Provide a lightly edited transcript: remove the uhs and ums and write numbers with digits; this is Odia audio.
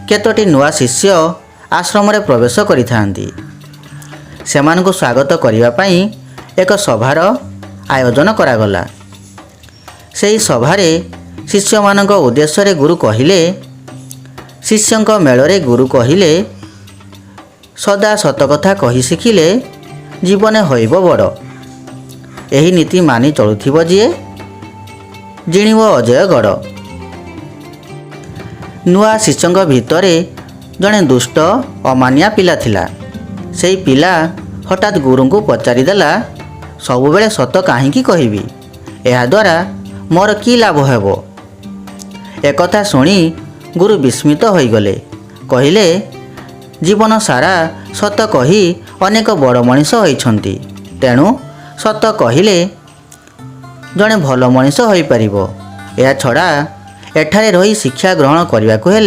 କେତୋଟି ନୂଆ ଶିଷ୍ୟ ଆଶ୍ରମରେ ପ୍ରବେଶ କରିଥାନ୍ତି। ସେମାନଙ୍କୁ ସ୍ୱାଗତ କରିବା ପାଇଁ ଏକ ସଭାର ଆୟୋଜନ କରାଗଲା। ସେହି ସଭାରେ ଶିଷ୍ୟମାନଙ୍କ ଉଦ୍ଦେଶ୍ୟରେ ଗୁରୁ କହିଲେ, ଶିଷ୍ୟଙ୍କ ମେଳରେ ଗୁରୁ କହିଲେ, ସଦା ସତକଥା କହି ଶିଖିଲେ ଜୀବନେ ହୋଇବ ବଡ଼। ଏହି ନୀତି ମାନି ଚଳୁଥିବ ଯିଏ ଜିଣିବ ଅଜୟ ଗଡ଼। ନୂଆ ଶିଷ୍ୟଙ୍କ ଭିତରେ ଜଣେ ଦୁଷ୍ଟ ଅମାନିଆ ପିଲା ଥିଲା। ସେହି ପିଲା ହଠାତ୍ ଗୁରୁଙ୍କୁ ପଚାରିଦେଲା, ସବୁବେଳେ ସତ କାହିଁକି କହିବି? ଏହାଦ୍ୱାରା ମୋର କି ଲାଭ ହେବ? ଏକଥା ଶୁଣି ଗୁରୁ ବିସ୍ମିତ ହୋଇଗଲେ। କହିଲେ, ଜୀବନ ସାରା ସତ କହି ଅନେକ ବଡ଼ ମଣିଷ ହୋଇଛନ୍ତି। ତେଣୁ ସତ କହିଲେ ଜଣେ ଭଲ ମଣିଷ ହୋଇପାରିବ। ଏହାଛଡ଼ା ଏଠାରେ ରହି ଶିକ୍ଷା ଗ୍ରହଣ କରିବାକୁ ହେଲେ